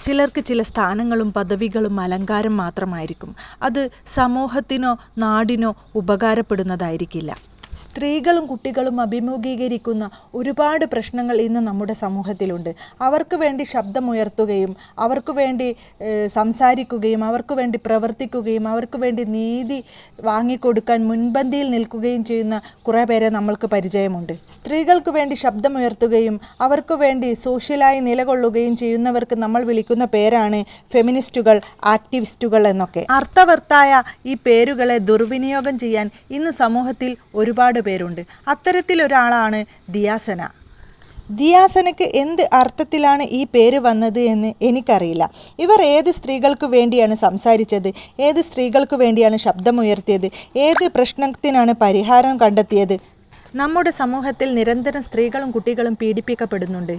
ചിലർക്ക് ചില സ്ഥാനങ്ങളും പദവികളും അലങ്കാരം മാത്രമായിരിക്കും. അത് സമൂഹത്തിനോ നാടിനോ ഉപകാരപ്പെടുന്നതായിരിക്കില്ല. സ്ത്രീകളും കുട്ടികളും അഭിമുഖീകരിക്കുന്ന ഒരുപാട് പ്രശ്നങ്ങൾ ഇന്ന് നമ്മുടെ സമൂഹത്തിലുണ്ട്. അവർക്ക് വേണ്ടി ശബ്ദമുയർത്തുകയും അവർക്ക് വേണ്ടി സംസാരിക്കുകയും അവർക്ക് വേണ്ടി പ്രവർത്തിക്കുകയും അവർക്ക് വേണ്ടി നീതി വാങ്ങിക്കൊടുക്കാൻ മുൻപന്തിയിൽ നിൽക്കുകയും ചെയ്യുന്ന കുറേ പേരെ നമ്മൾക്ക് പരിചയമുണ്ട്. സ്ത്രീകൾക്ക് വേണ്ടി ശബ്ദമുയർത്തുകയും അവർക്ക് വേണ്ടി സോഷ്യലായി നിലകൊള്ളുകയും ചെയ്യുന്നവർക്ക് നമ്മൾ വിളിക്കുന്ന പേരാണ് ഫെമിനിസ്റ്റുകൾ, ആക്ടിവിസ്റ്റുകൾ എന്നൊക്കെ. അർത്ഥവത്തായ ഈ പേരുകളെ ദുർവിനിയോഗം ചെയ്യാൻ ഇന്ന് സമൂഹത്തിൽ ഒരുപാട് പേരുണ്ട്. അത്തരത്തിലൊരാളാണ് ദിയാസന. ദിയാസനയ്ക്ക് എന്ത് അർത്ഥത്തിലാണ് ഈ പേര് വന്നത് എന്ന് എനിക്കറിയില്ല. ഇവർ ഏത് സ്ത്രീകൾക്ക് വേണ്ടിയാണ് സംസാരിച്ചത്, ഏത് സ്ത്രീകൾക്ക് വേണ്ടിയാണ് ശബ്ദമുയർത്തിയത്, ഏത് പ്രശ്നത്തിനാണ് പരിഹാരം കണ്ടെത്തിയത്? നമ്മുടെ സമൂഹത്തിൽ നിരന്തരം സ്ത്രീകളും കുട്ടികളും പീഡിപ്പിക്കപ്പെടുന്നുണ്ട്,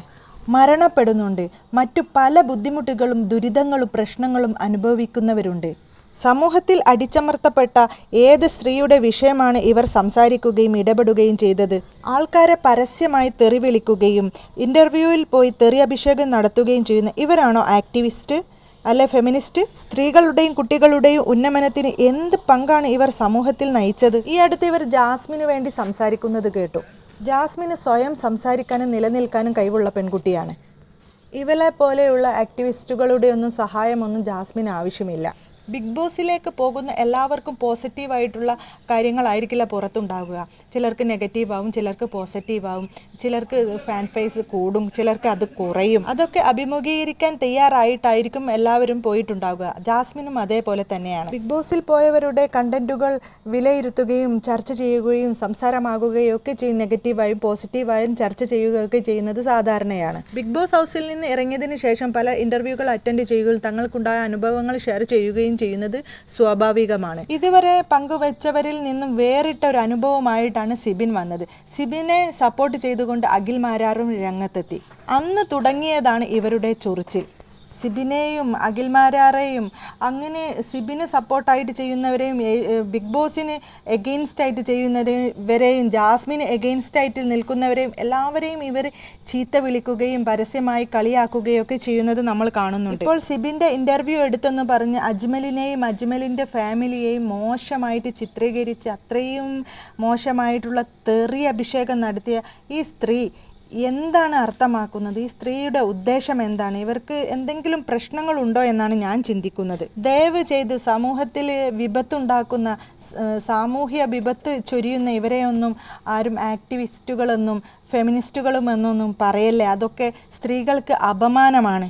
മരണപ്പെടുന്നുണ്ട്, മറ്റു പല ബുദ്ധിമുട്ടുകളും ദുരിതങ്ങളും പ്രശ്നങ്ങളും അനുഭവിക്കുന്നവരുണ്ട്. സമൂഹത്തിൽ അടിച്ചമർത്തപ്പെട്ട ഏത് സ്ത്രീയുടെ വിഷയമാണ് ഇവർ സംസാരിക്കുകയും ഇടപെടുകയും ചെയ്തത്? ആൾക്കാരെ പരസ്യമായി തെറി വിളിക്കുകയും ഇൻ്റർവ്യൂവിൽ പോയി തെറി അഭിഷേകം നടത്തുകയും ചെയ്യുന്ന ഇവരാണോ ആക്ടിവിസ്റ്റ് അല്ലെ ഫെമിനിസ്റ്റ്? സ്ത്രീകളുടെയും കുട്ടികളുടെയും ഉന്നമനത്തിന് എന്ത് പങ്കാണ് ഇവർ സമൂഹത്തിൽ നയിച്ചത്? ഈ അടുത്ത് ഇവർ ജാസ്മിന് വേണ്ടി സംസാരിക്കുന്നത് കേട്ടു. ജാസ്മിന് സ്വയം സംസാരിക്കാനും നിലനിൽക്കാനും കഴിവുള്ള പെൺകുട്ടിയാണ്. ഇവളെ പോലെയുള്ള ആക്ടിവിസ്റ്റുകളുടെ ഒന്നും സഹായമൊന്നും ജാസ്മിന് ആവശ്യമില്ല. ബിഗ് ബോസിലേക്ക് പോകുന്ന എല്ലാവർക്കും പോസിറ്റീവായിട്ടുള്ള കാര്യങ്ങളായിരിക്കില്ല പുറത്തുണ്ടാവുക. ചിലർക്ക് നെഗറ്റീവാവും, ചിലർക്ക് പോസിറ്റീവാവും, ചിലർക്ക് ഫാൻ ഫേസ് കൂടും, ചിലർക്ക് അത് കുറയും. അതൊക്കെ അഭിമുഖീകരിക്കാൻ തയ്യാറായിട്ടായിരിക്കും എല്ലാവരും പോയിട്ടുണ്ടാവുക. ജാസ്മിനും അതേപോലെ തന്നെയാണ്. ബിഗ് ബോസിൽ പോയവരുടെ കണ്ടന്റുകൾ വിലയിരുത്തുകയും ചർച്ച ചെയ്യുകയും സംസാരമാകുകയും ഒക്കെ ചെയ്യും. നെഗറ്റീവായും പോസിറ്റീവായും ചർച്ച ചെയ്യുകയൊക്കെ ചെയ്യുന്നത് സാധാരണയാണ്. ബിഗ് ബോസ് ഹൗസിൽ നിന്ന് ഇറങ്ങിയതിന് ശേഷം പല ഇൻ്റർവ്യൂകൾ അറ്റൻഡ് ചെയ്യുകയും തങ്ങൾക്കുണ്ടായ അനുഭവങ്ങൾ ഷെയർ ചെയ്യുകയും ചെയ്യുന്നത് സ്വാഭാവികമാണ്. ഇതുവരെ പങ്കുവെച്ചവരിൽ നിന്നും വേറിട്ട ഒരു അനുഭവമായിട്ടാണ് സിബിൻ വന്നത്. സിബിനെ സപ്പോർട്ട് ചെയ്തുകൊണ്ട് അഖിൽ മാരാറും രംഗത്തെത്തി. അന്ന് തുടങ്ങിയതാണ് ഇവരുടെ ചൊറിച്ചിൽ. സിബിനെയും അഖിൽ മാരാറേയും അങ്ങനെ സിബിന് സപ്പോർട്ടായിട്ട് ചെയ്യുന്നവരെയും ബിഗ് ബോസിന് എഗെയിൻസ്റ്റായിട്ട് ചെയ്യുന്നവരെയും ജാസ്മിന് എഗെയിൻസ്റ്റായിട്ട് നിൽക്കുന്നവരെയും എല്ലാവരെയും ഇവർ ചീത്ത വിളിക്കുകയും പരസ്യമായി കളിയാക്കുകയൊക്കെ ചെയ്യുന്നത് നമ്മൾ കാണുന്നുണ്ട്. ഇപ്പോൾ സിബിൻ്റെ ഇൻ്റർവ്യൂ എടുത്തെന്ന് പറഞ്ഞ് അജ്മലിനെയും അജ്മലിൻ്റെ ഫാമിലിയെയും മോശമായിട്ട് ചിത്രീകരിച്ച് അത്രയും മോശമായിട്ടുള്ള തെറി അഭിഷേകം നടത്തിയ ഈ സ്ത്രീ എന്താണ് അർത്ഥമാക്കുന്നത്? ഈ സ്ത്രീയുടെ ഉദ്ദേശം എന്താണ്? ഇവർക്ക് എന്തെങ്കിലും പ്രശ്നങ്ങളുണ്ടോ എന്നാണ് ഞാൻ ചിന്തിക്കുന്നത്. ദയവ് ചെയ്ത് സമൂഹത്തിൽ വിപത്തുണ്ടാക്കുന്ന, സാമൂഹ്യ വിപത്ത് ചൊരിയുന്ന ഇവരെയൊന്നും ആരും ആക്ടിവിസ്റ്റുകളെന്നും ഫെമിനിസ്റ്റുകളുമെന്നൊന്നും പറയല്ലേ. അതൊക്കെ സ്ത്രീകൾക്ക് അപമാനമാണ്.